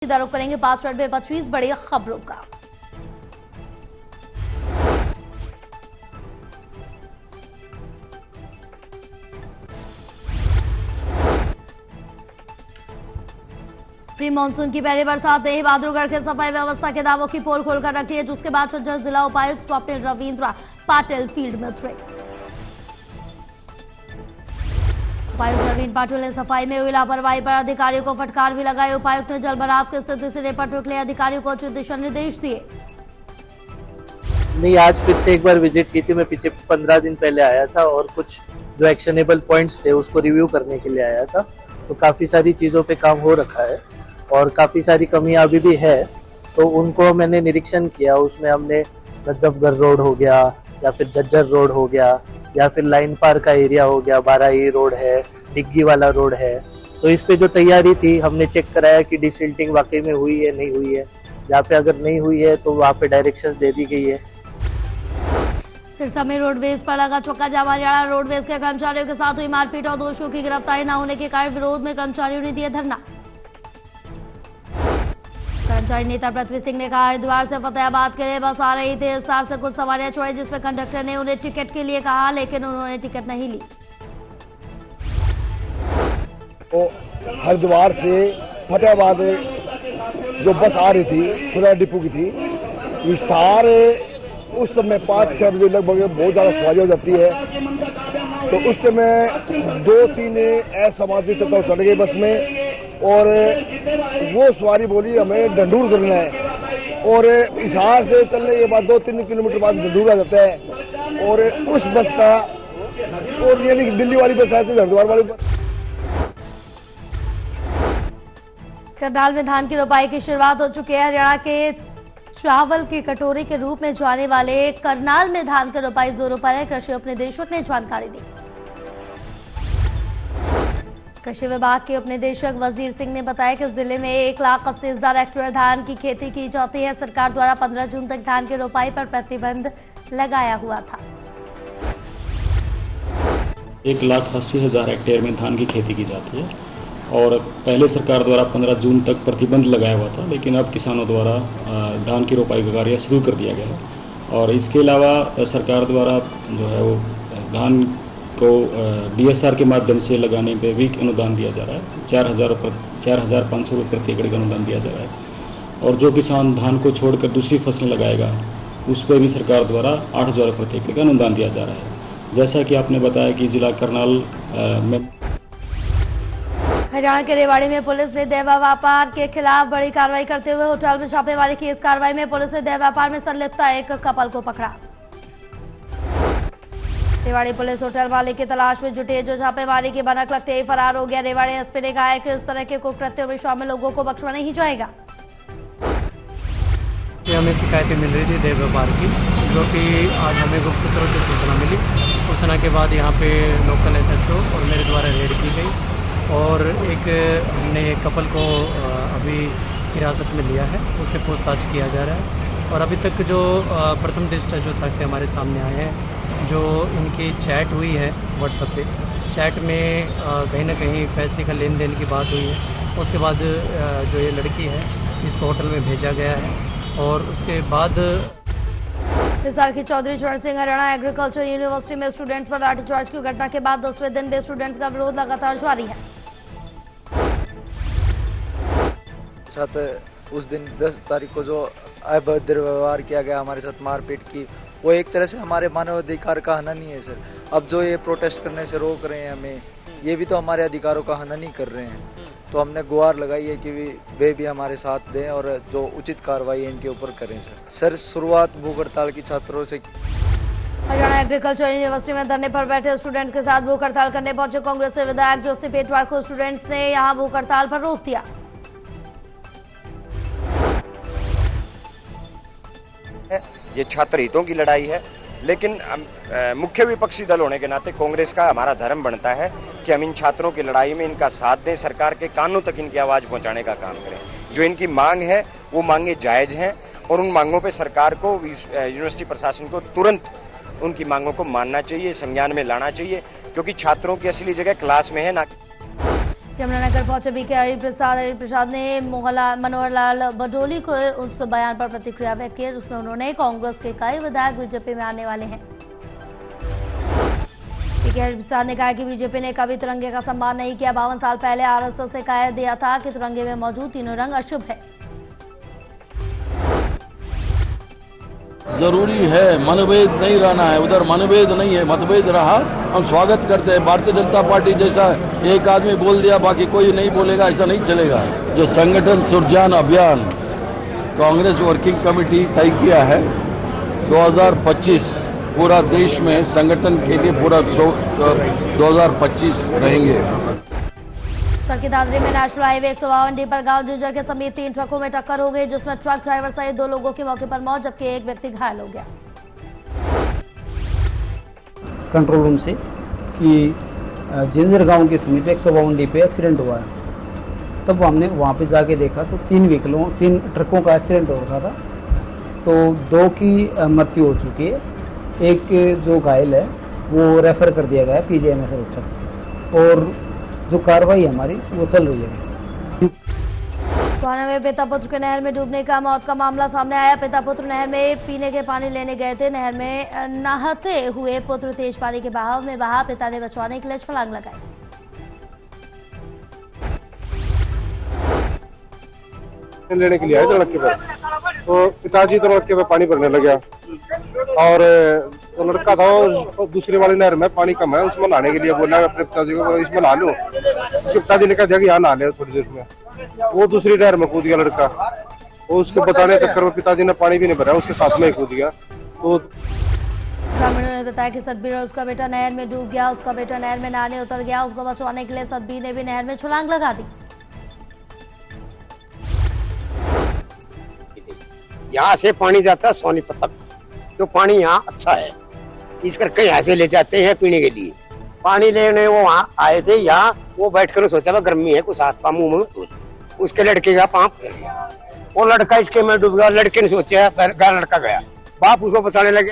सीधा रुख करेंगे 5 मिनट में 25 बड़ी खबरों का। प्री मानसून की पहली बरसात ने ही बहादुरगढ़ के सफाई व्यवस्था के दावों की पोल खोलकर रखी है, जिसके बाद झज्जर जिला उपायुक्त स्वप्निल रविंद्र पाटिल फील्ड में उतरे। उपायुक्त नवीन पाटिल ने सफाई में हुई लापरवाही पर अधिकारियों को फटकार भी लगाई। उपायुक्त ने जल भराव की स्थिति से निपटने के लिए अधिकारियों को उचित दिशा निर्देश दिए। नहीं, आज फिर से एक बार विजिट की थी। मैं पीछे 15 दिन पहले आया था और कुछ जो एक्शनेबल पॉइंट्स थे उसको रिव्यू करने के लिए आया था। तो काफी सारी चीजों पे काम हो रखा है और काफी सारी कमियां अभी भी है, तो उनको मैंने निरीक्षण किया। उसमें हमने नजफगढ़ रोड हो गया या फिर झज्जर रोड हो गया या फिर लाइन पार का एरिया हो गया, बाराही रोड है, डिग्गी वाला रोड है, तो इस पे जो तैयारी थी हमने चेक कराया कि डिसिल्टिंग वाकई में हुई है नहीं हुई है। यहाँ पे अगर नहीं हुई है तो वहाँ पे डायरेक्शंस दे दी गई है। सिरसा में रोडवेज पर लगा चौका जाम। हरियाणा रोडवेज के कर्मचारियों के साथ हुई मारपीट और दोषियों की गिरफ्तारी न होने के कारण विरोध में कर्मचारियों ने दिया धरना। कर्मचारी नेता पृथ्वी सिंह ने कहा, हरिद्वार से फतेहाबाद के लिए बस आ रही थी। हिसार से कुछ सवारियां छोड़ी, जिसमें कंडक्टर ने उन्हें टिकट के लिए कहा, लेकिन उन्होंने टिकट नहीं ली। तो हरिद्वार से फतेहाबाद जो बस आ रही थी, फतेहाबाद डिपो की थी, ये सारे उस समय 5-6 बजे लगभग बहुत ज़्यादा सवारी हो जाती है। तो उस समय 2-3 असामाजिक तत्व चढ़ गए बस में और वो सवारी बोली हमें डंडूर करना है, और हिसार से चलने के बाद 2-3 किलोमीटर बाद डंडूर आ जाता है। और उस बस का, और यानी दिल्ली वाली बस है, हरिद्वार वाली बस। करनाल में धान की रोपाई की शुरुआत हो चुकी है। हरियाणा के चावल की कटोरी के रूप में जाने वाले करनाल में धान की रोपाई जोरों पर है। कृषि उपनिदेशक ने जानकारी दी। कृषि विभाग के उपनिदेशक वजीर सिंह ने बताया कि जिले में 1,80,000 हेक्टेयर धान की खेती की जाती है। सरकार द्वारा 15 जून तक धान की रोपाई पर प्रतिबंध लगाया हुआ था। 1,80,000 हेक्टेयर में धान की खेती की जाती है और पहले सरकार द्वारा 15 जून तक प्रतिबंध लगाया हुआ था, लेकिन अब किसानों द्वारा धान की रोपाई का कार्य शुरू कर दिया गया है। और इसके अलावा सरकार द्वारा जो है वो धान को DSR के माध्यम से लगाने पे भी अनुदान दिया जा रहा है। 4,500 रुपये प्रति एकड़ का अनुदान दिया जा रहा है। और जो किसान धान को छोड़कर दूसरी फसलें लगाएगा उस पर भी सरकार द्वारा 8,000 रुपये प्रति एकड़ का अनुदान दिया जा रहा है। जैसा कि आपने बताया कि जिला करनाल में हरियाणा के रेवाड़ी में पुलिस ने देह व्यापार के खिलाफ बड़ी कार्रवाई करते हुए होटल में छापेमारी की। इस कार्रवाई में पुलिस ने देह व्यापार में संलिप्त एक कपल को पकड़ा। रेवाड़ी पुलिस होटल मालिक की तलाश में जुटी है, जो छापेमारी की भनक लगते ही फरार हो गया। रेवाड़ी एसपी ने कहा है कि इस तरह के कुकृत्यों में शामिल लोगों को बख्शा नहीं जाएगा। हमें शिकायतें मिल रही थी देह व्यापार की, जो कि आज हमें गुप्त सूत्रों से सूचना मिली। सूचना के बाद यहाँ पे लोकल SHO और मेरे द्वारा रेड की गई और हमने एक कपल को अभी हिरासत में लिया है, उससे पूछताछ किया जा रहा है। और अभी तक जो प्रथम दृष्टया जो साक्ष्य हमारे सामने आए हैं, जो इनकी चैट हुई है व्हाट्सएप पे, चैट में कहीं ना कहीं पैसे का लेन देन की बात हुई है। उसके बाद जो ये लड़की है इसको होटल में भेजा गया है और उसके बाद हिसार की चौधरी चरण सिंह हरियाणा एग्रीकल्चर यूनिवर्सिटी में स्टूडेंट्स पर लाठीचार्ज की घटना के बाद 10वें दिन भी स्टूडेंट्स का विरोध लगातार जारी है। साथ उस दिन 10 तारीख को जो अभद्र व्यवहार किया गया, हमारे साथ मारपीट की, वो एक तरह से हमारे मानवाधिकार का हनन ही है सर। अब जो ये प्रोटेस्ट करने से रोक रहे हैं हमें, ये भी तो हमारे अधिकारों का हनन ही कर रहे हैं। तो हमने गुहार लगाई है कि वे भी हमारे साथ दें और जो उचित कार्रवाई है इनके ऊपर करें सर। शुरुआत भूख हड़ताल की छात्रों से। हरियाणा एग्रीकल्चर यूनिवर्सिटी में धरने पर बैठे स्टूडेंट्स के साथ भूख हड़ताल करने पहुंचे कांग्रेस के विधायक जोशी पेटवार को स्टूडेंट्स ने यहां भूख हड़ताल पर रोक दिया। ये छात्र हितों की लड़ाई है, लेकिन मुख्य विपक्षी दल होने के नाते कांग्रेस का हमारा धर्म बनता है कि हम इन छात्रों की लड़ाई में इनका साथ दें, सरकार के कानों तक इनकी आवाज़ पहुंचाने का काम करें। जो इनकी मांग है वो मांगे जायज़ हैं और उन मांगों पे सरकार को, यूनिवर्सिटी प्रशासन को तुरंत उनकी मांगों को मानना चाहिए, संज्ञान में लाना चाहिए, क्योंकि छात्रों की असली जगह क्लास में है ना। यमुनानगर पहुंचे बीके हरिप्रसाद ने मनोहर लाल बडोली को उस बयान पर प्रतिक्रिया व्यक्त की जिसमें उन्होंने कांग्रेस के कई विधायक बीजेपी में आने वाले हैं। बीके हरिप्रसाद ने कहा कि बीजेपी ने कभी तिरंगे का सम्मान नहीं किया। 52 साल पहले आरएसएस ने कह दिया था कि तिरंगे में मौजूद तीनों रंग अशुभ है। जरूरी है, मनभेद नहीं रहना है, उधर मनभेद नहीं है, मतभेद रहा हम स्वागत करते हैं। भारतीय जनता पार्टी जैसा एक आदमी बोल दिया बाकी कोई नहीं बोलेगा, ऐसा नहीं चलेगा। जो संगठन सुरजान अभियान कांग्रेस वर्किंग कमेटी तय किया है 2025 पूरा देश में संगठन के लिए पूरा 2025 रहेंगे। चरखी दादरी में नेशनल हाईवे 152D पर गांव जुजर के समीप 3 ट्रकों में टक्कर हो गई जिसमें ट्रक ड्राइवर सहित 2 लोगों की मौके पर मौत जबकि एक व्यक्ति घायल हो गया। कंट्रोल रूम से कि जिंजर गांव के समीप 152D पे एक्सीडेंट हुआ है। तब हमने वहां पे जाके देखा तो 3 ट्रकों का एक्सीडेंट हो रखा था। तो 2 की मृत्यु हो चुकी है, एक जो घायल है वो रेफर कर दिया गया है PGIMS रोहतक और जो कार्रवाई हमारी वो चल रही है। गोहाना में पिता पुत्र के नहर में डूबने का मौत का मामला सामने आया। पिता पुत्र नहर में पीने के पानी लेने गए थे। नहर में नहाते हुए पुत्र तेज पानी के बहाव में बहा। पिता ने बचवाने के लिए छलांग लगाई। लेने के लिए आए थे लड़के पर, तो पिताजी तो लड़के पे पानी भरने लगा और तो लड़का था वो दूसरे वाले नहर में पानी कम है उसमें नहाने के लिए बोला अपने पिताजी को इसमें नहा लो। उसके पिताजी ने कहा कि यहाँ नहा ले थोड़ी देर में। वो दूसरी नहर में कूद गया लड़का। वो उसको बचाने चक्कर में पिताजी ने पानी भी नहीं भरा, उसके साथ में ही कूद गया। तो ग्रामीणों ने बताया कि सतबीर और उसका बेटा नहर में डूब गया। उसका बेटा नहर में नहाने उतर गया। उसको बचवाने के लिए सतबीर ने भी नहर में छलांग लगा दी। यहाँ से पानी जाता है सोनीपत तक, तो पानी यहाँ अच्छा है, इस करके यहाँ से ले जाते हैं पीने के लिए। पानी लेने वो वहाँ आए थे, यहाँ वो बैठ कर सोचा था गर्मी है कुछ हाथ पाँव मुंह में, उसके लड़के का पाँव फैल गया। वो लड़का इसके में डूब गया। लड़के ने सोचा लड़का गया, बाप उसको बचाने लगे।